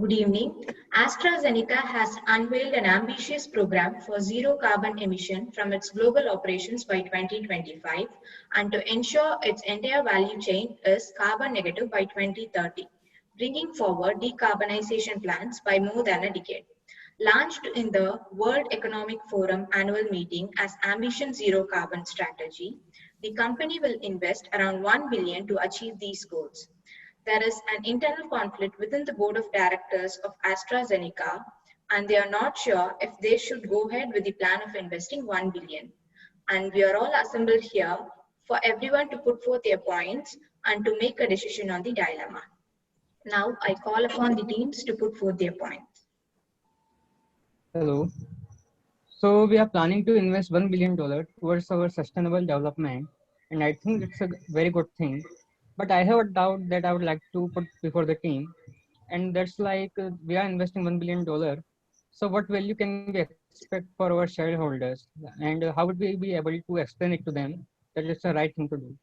Good evening. AstraZeneca has unveiled an ambitious program for zero carbon emission from its global operations by 2025 and to ensure its entire value chain is carbon negative by 2030, bringing forward decarbonization plans by more than a decade. Launched in the World Economic Forum annual meeting as Ambition Zero Carbon Strategy, the company will invest around 1 billion to achieve these goals. There is an internal conflict within the board of directors of AstraZeneca, and they are not sure if they should go ahead with the plan of investing 1 billion. And we are all assembled here for everyone to put forth their points and to make a decision on the dilemma. Now I call upon the teams to put forth their points. Hello. So we are planning to invest $1 billion towards our sustainable development, and I think it's a very good thing. But I have a doubt that I would like to put before the team, and that's like we are investing $1 billion. So what value can we expect for our shareholders, and how would we be able to explain it to them that it's the right thing to do?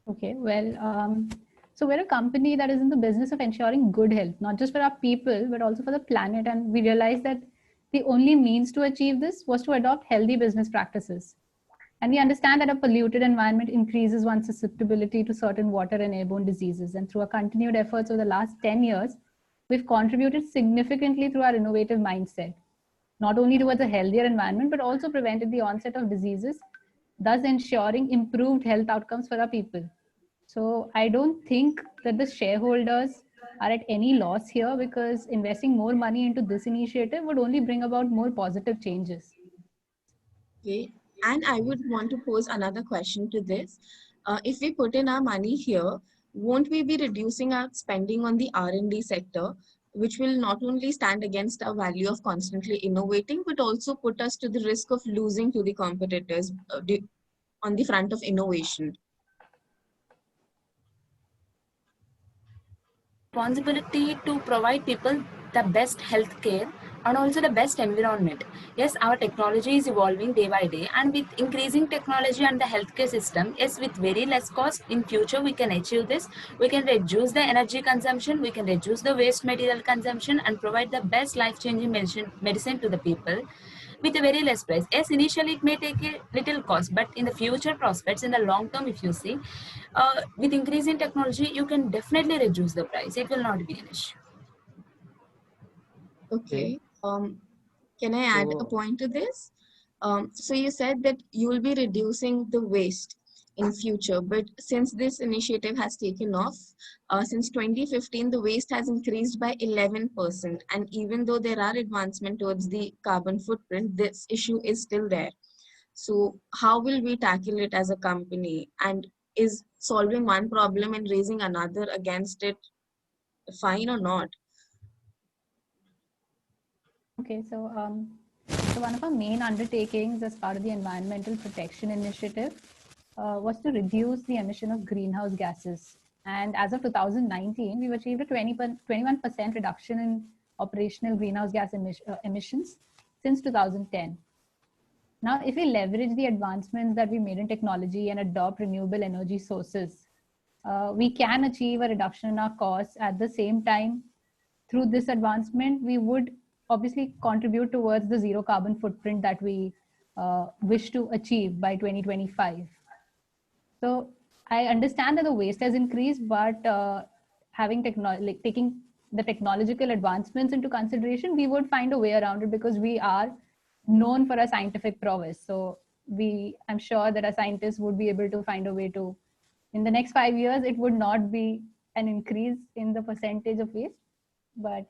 Okay, well, so we're a company that is in the business of ensuring good health, not just for our people, but also for the planet. And we realized that the only means to achieve this was to adopt healthy business practices. And we understand that a polluted environment increases one's susceptibility to certain water and airborne diseases. And through our continued efforts over the last 10 years, we've contributed significantly through our innovative mindset, not only towards a healthier environment, but also prevented the onset of diseases, thus ensuring improved health outcomes for our people. So I don't think that the shareholders are at any loss here, because investing more money into this initiative would only bring about more positive changes. Okay, and I would want to pose another question to this. If we put in our money here, won't we be reducing our spending on the R&D sector, which will not only stand against our value of constantly innovating, but also put us to the risk of losing to the competitors on the front of innovation? Responsibility to provide people the best health care and also the best environment. Yes, our technology is evolving day by day, and with increasing technology and the healthcare system, yes, with very less cost in future we can achieve this. We can reduce the energy consumption, we can reduce the waste material consumption, and provide the best life-changing medicine to the people with a very less price. Yes, initially it may take a little cost, but in the future prospects, in the long term, if you see, with increase in technology, you can definitely reduce the price. It will not be an issue. Okay. Can I add a point to this? So you said that you will be reducing the waste in future, but since this initiative has taken off, since 2015, the waste has increased by 11%. And even though there are advancements towards the carbon footprint, this issue is still there. So how will we tackle it as a company? And is solving one problem and raising another against it fine or not? Okay, so one of our main undertakings as part of the Environmental Protection Initiative was to reduce the emission of greenhouse gases. And as of 2019, we've achieved a 21% reduction in operational greenhouse gas emissions since 2010. Now, if we leverage the advancements that we made in technology and adopt renewable energy sources, we can achieve a reduction in our costs. At the same time, through this advancement, we would obviously contribute towards the zero carbon footprint that we wish to achieve by 2025. So I understand that the waste has increased, but taking the technological advancements into consideration, we would find a way around it, because we are known for our scientific prowess. So I'm sure that our scientists would be able to find a way to, in the next 5 years, it would not be an increase in the percentage of waste, but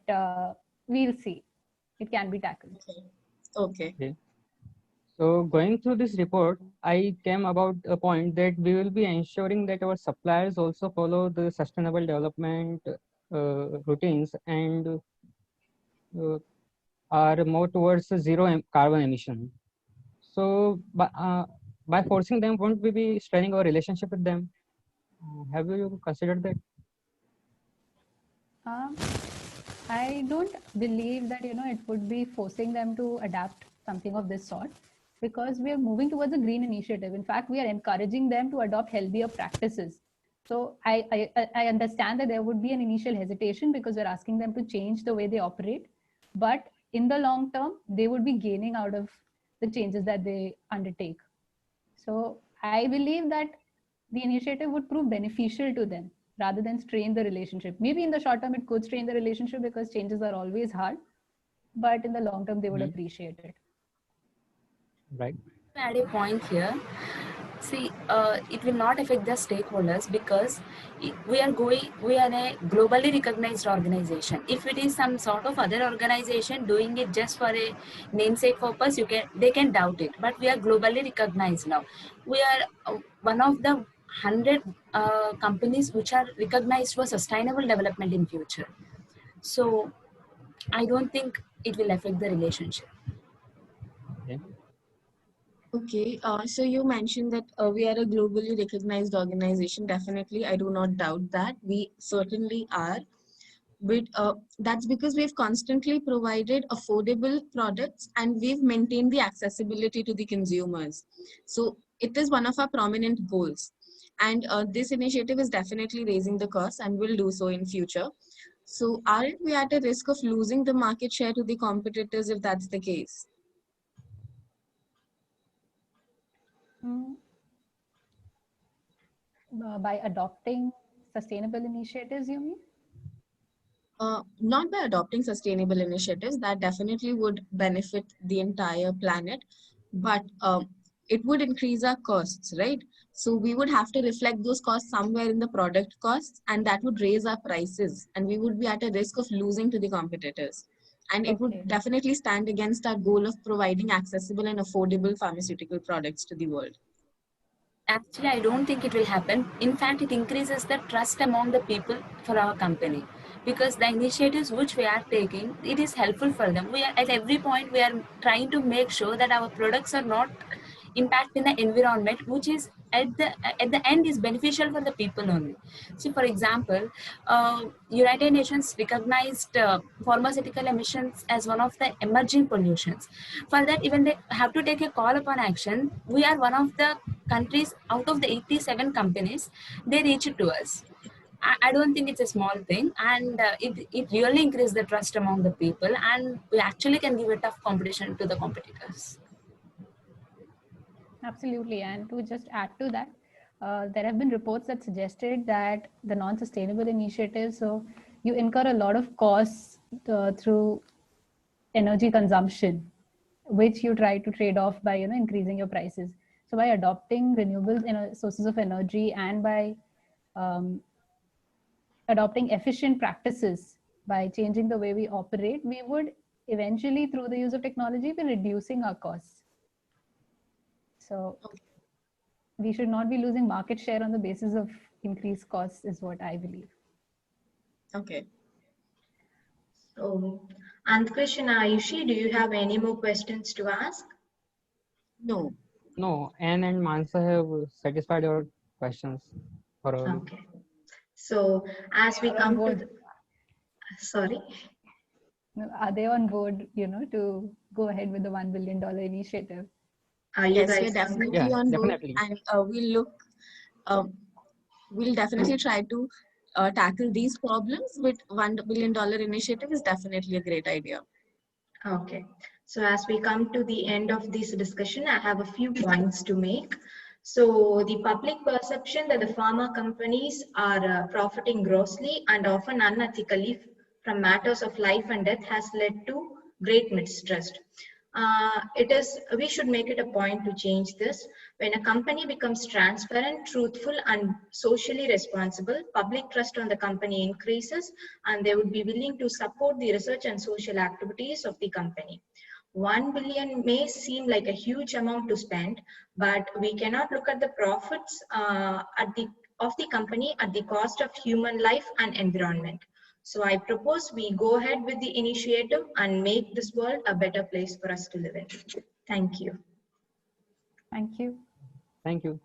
we'll see. It can be tackled. Okay. So going through this report, I came about a point that we will be ensuring that our suppliers also follow the sustainable development routines and are more towards zero carbon emission. So by forcing them, won't we be straining our relationship with them? Have you considered that? I don't believe that it would be forcing them to adapt something of this sort, because we are moving towards a green initiative. In fact, we are encouraging them to adopt healthier practices. So I understand that there would be an initial hesitation because we're asking them to change the way they operate, but in the long term, they would be gaining out of the changes that they undertake. So I believe that the initiative would prove beneficial to them rather than strain the relationship. Maybe in the short term, it could strain the relationship because changes are always hard, but in the long term, they would appreciate it. Right. To add a point here, see, it will not affect the stakeholders because we are a globally recognized organization. If it is some sort of other organization doing it just for a namesake purpose, they can doubt it. But we are globally recognized now. We are one of the 100 companies which are recognized for sustainable development in future. So I don't think it will affect the relationship. Okay. Okay, so you mentioned that we are a globally recognized organization. Definitely, I do not doubt that. We certainly are. But that's because we've constantly provided affordable products and we've maintained the accessibility to the consumers. So it is one of our prominent goals. And this initiative is definitely raising the cost and will do so in future. So aren't we at a risk of losing the market share to the competitors if that's the case? By adopting sustainable initiatives, you mean? Not by adopting sustainable initiatives, that definitely would benefit the entire planet, but it would increase our costs, right? So we would have to reflect those costs somewhere in the product costs, and that would raise our prices, and we would be at a risk of losing to the competitors. And it would definitely stand against our goal of providing accessible and affordable pharmaceutical products to the world. Actually, I don't think it will happen. In fact, it increases the trust among the people for our company because the initiatives which we are taking, it is helpful for them. We are at every point we are trying to make sure that our products are not impacting the environment, which is at the end is beneficial for the people only. So, for example, United Nations recognized pharmaceutical emissions as one of the emerging pollutions. For that, even they have to take a call upon action. We are one of the countries out of the 87 companies. They reach it to us. I don't think it's a small thing, and it really increases the trust among the people, and we actually can give a tough competition to the competitors. Absolutely. And to just add to that, there have been reports that suggested that the non-sustainable initiatives, so you incur a lot of costs through energy consumption, which you try to trade off by increasing your prices. So by adopting renewable sources of energy and by adopting efficient practices, by changing the way we operate, we would eventually, through the use of technology, be reducing our costs. So we should not be losing market share on the basis of increased costs is what I believe. Okay. So, Anthkrish and Ayushi, do you have any more questions to ask? No. No, Anne and Mansa have satisfied your questions thoroughly. Okay. So, as we come to the, sorry. Are they on board, to go ahead with the $1 billion initiative? Are you Yes, guys we're definitely on board, and we'll definitely try to tackle these problems with $1 billion initiative is definitely a great idea. Okay. So as we come to the end of this discussion, I have a few points to make. So the public perception that the pharma companies are profiting grossly and often unethically from matters of life and death has led to great mistrust. We should make it a point to change this. When a company becomes transparent, truthful, and socially responsible, public trust on the company increases, and they would be willing to support the research and social activities of the company. 1 billion may seem like a huge amount to spend, but we cannot look at the profits of the company at the cost of human life and environment. So I propose we go ahead with the initiative and make this world a better place for us to live in. Thank you. Thank you. Thank you.